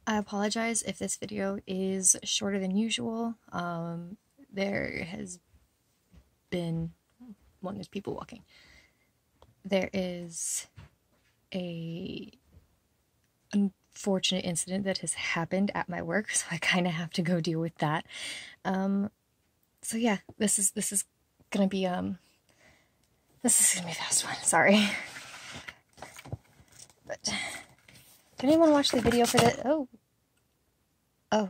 I apologize if this video is shorter than usual. There has been, well, there's people walking. There is a unfortunate incident that has happened at my work, so I kind of have to go deal with that. So yeah, this is gonna be a fast one. Sorry, but did anyone watch the video for this? Oh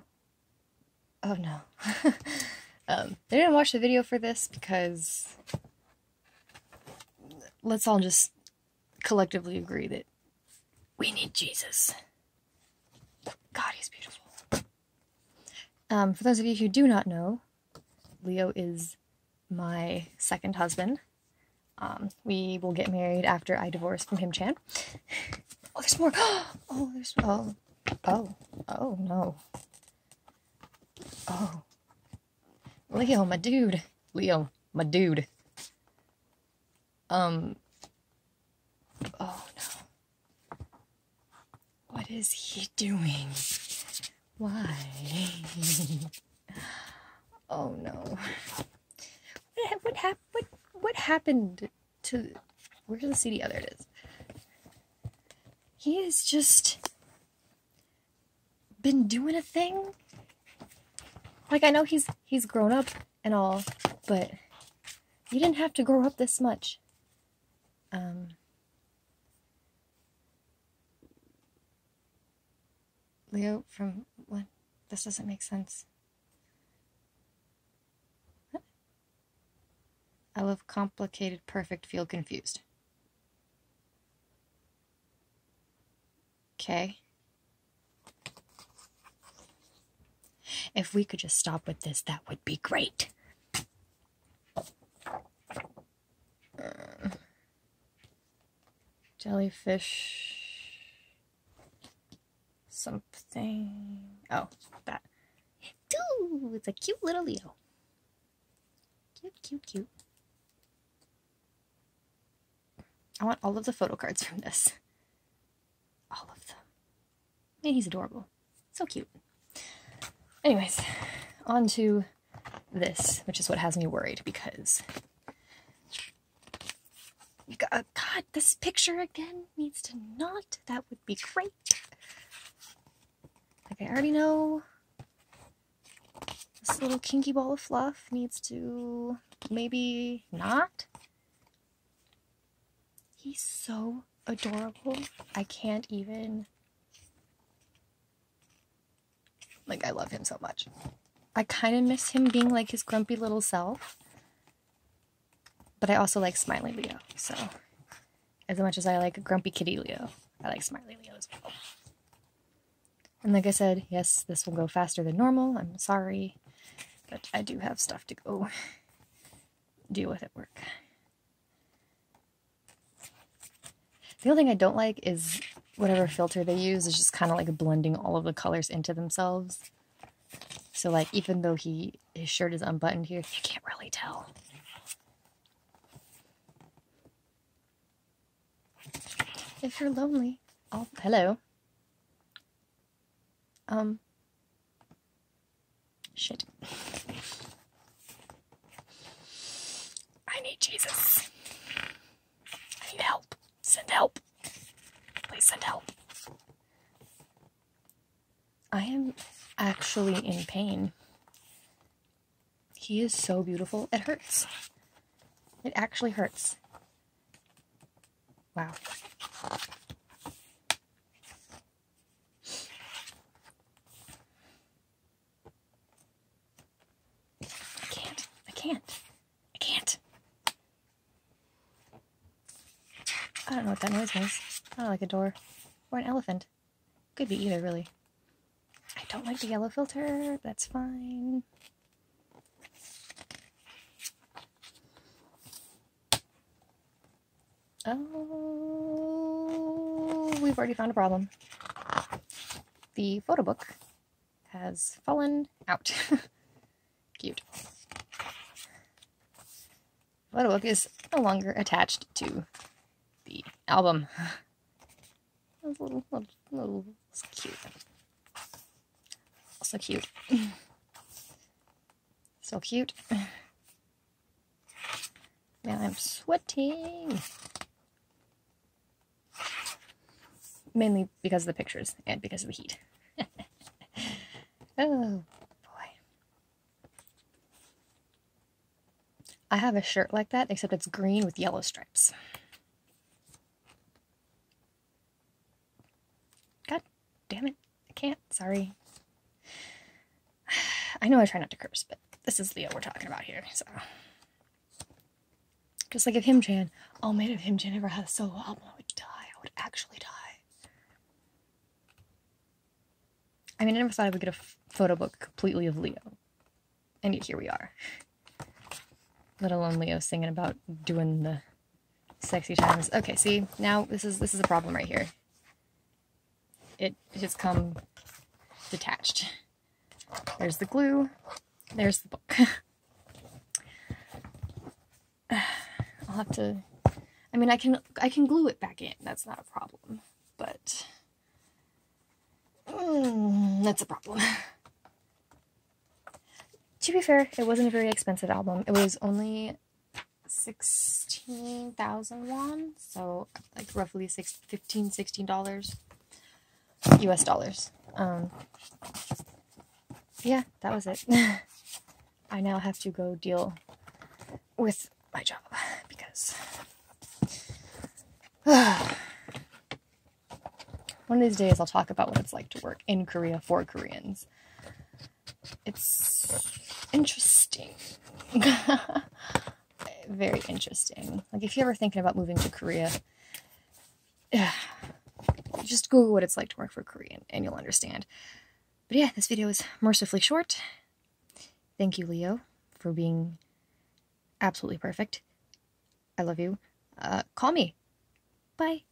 no. They didn't watch the video for this because let's all just collectively agree that we need Jesus. God, he's beautiful. For those of you who do not know, Leo is my second husband. We will get married after I divorce from him, Chan. Oh, there's more. Oh, there's, oh no. Oh. Leo, my dude. Leo, my dude. Oh no. What is he doing? Why? Oh no. What happened to... Where's the CD? Oh, there it is. He has just been doing a thing. Like, I know he's grown up and all, but you didn't have to grow up this much. Leo, from what? This doesn't make sense. What? I love complicated, perfect, feel confused. Okay. If we could just stop with this, that would be great. Jellyfish... something... Oh, that. Ooh, it's a cute little Leo. Cute. I want all of the photo cards from this. All of them. And he's adorable. So cute. Anyways, on to this, which is what has me worried, because... God, this picture again needs to not. That would be great. Like, I already know this little kinky ball of fluff needs to maybe not. He's so adorable. I can't even... Like, I love him so much. I kind of miss him being like his grumpy little self. But I also like Smiley Leo. So, as much as I like Grumpy Kitty Leo, I like Smiley Leo as well. And like I said, yes, this will go faster than normal. I'm sorry. But I do have stuff to go deal with at work. The only thing I don't like is whatever filter they use is just kind of like blending all of the colors into themselves. So like, even though his shirt is unbuttoned here, you can't really tell. If you're lonely, oh, hello. Shit. I need Jesus. I need help. Send help. Please send help. I am actually in pain. He is so beautiful. It hurts. It actually hurts. Wow. I can't. I don't know what that noise was. I don't like a door. Or an elephant. Could be either, really. I don't like the yellow filter. That's fine. Oh, we've already found a problem. The photo book has fallen out. Cute. The photo book is no longer attached to the album. That was a little cute. So cute. So cute. Man, I'm sweating. Mainly because of the pictures and because of the heat. Oh, boy. I have a shirt like that, except it's green with yellow stripes. God damn it. I can't. Sorry. I know I try not to curse, but this is Leo we're talking about here, so. Just like if Him-chan, oh man, if Him-chan ever had a solo album, I would die. I would actually die. I mean, I never thought I would get a photo book completely of Leo. And yet here we are. Let alone Leo singing about doing the sexy times. Okay, see, now this is a problem right here. It has come detached. There's the glue. There's the book. I'll have to... I mean, I can glue it back in. That's not a problem. But... that's a problem. To be fair, it wasn't a very expensive album. It was only 16,000 won, so like roughly $16 US dollars. Yeah, that was it. I now have to go deal with my job because one of these days I'll talk about what it's like to work in Korea for Koreans. It's interesting. Very interesting. Like, if you're ever thinking about moving to Korea, just Google what it's like to work for a Korean and you'll understand. But yeah, this video is mercifully short. Thank you, Leo, for being absolutely perfect. I love you. Call me. Bye.